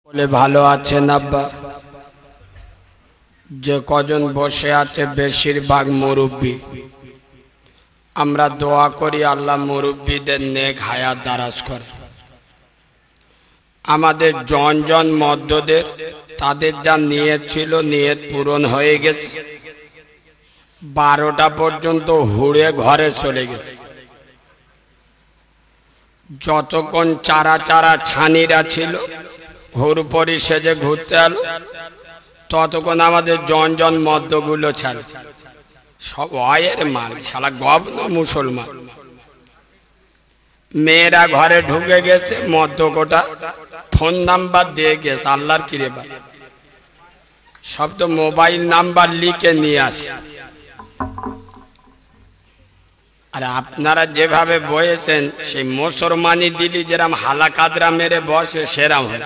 বলে ভালো আছেন আব্বা? যে কজন বসে আছে বেশিরভাগ মুরব্বী। আমরা দোয়া করি আল্লাহ মুরব্বীদের নেক হায়াত দারাজ করে। আমাদের জন মধ্যদের তাদের যা নিয়ত ছিল নিয়ত পূরণ হয়ে গেছে। 12টা পর্যন্ত হুড়ে ঘরে চলে গেছে। যতক্ষণ চারা ছানিরা ছিল হুড় পরি সেজে ঘুরতে এলো, ততক্ষণ আমাদের জন মদ্যগুলো ছাড় সব অয়ের মাল, শালা গবন মুসলমান। মেয়েরা ঘরে ঢুকে গেছে, মদ্য কোটা ফোন নাম্বার দিয়ে গেছে। আল্লাহর কিরেবা সব তো মোবাইল নাম্বার লিখে নিয়ে আসে। আর আপনারা যেভাবে বয়েছেন সেই মুসলমানি দিলি যেরাম হালাকাদরা মেরে বসে সেরাম হয়।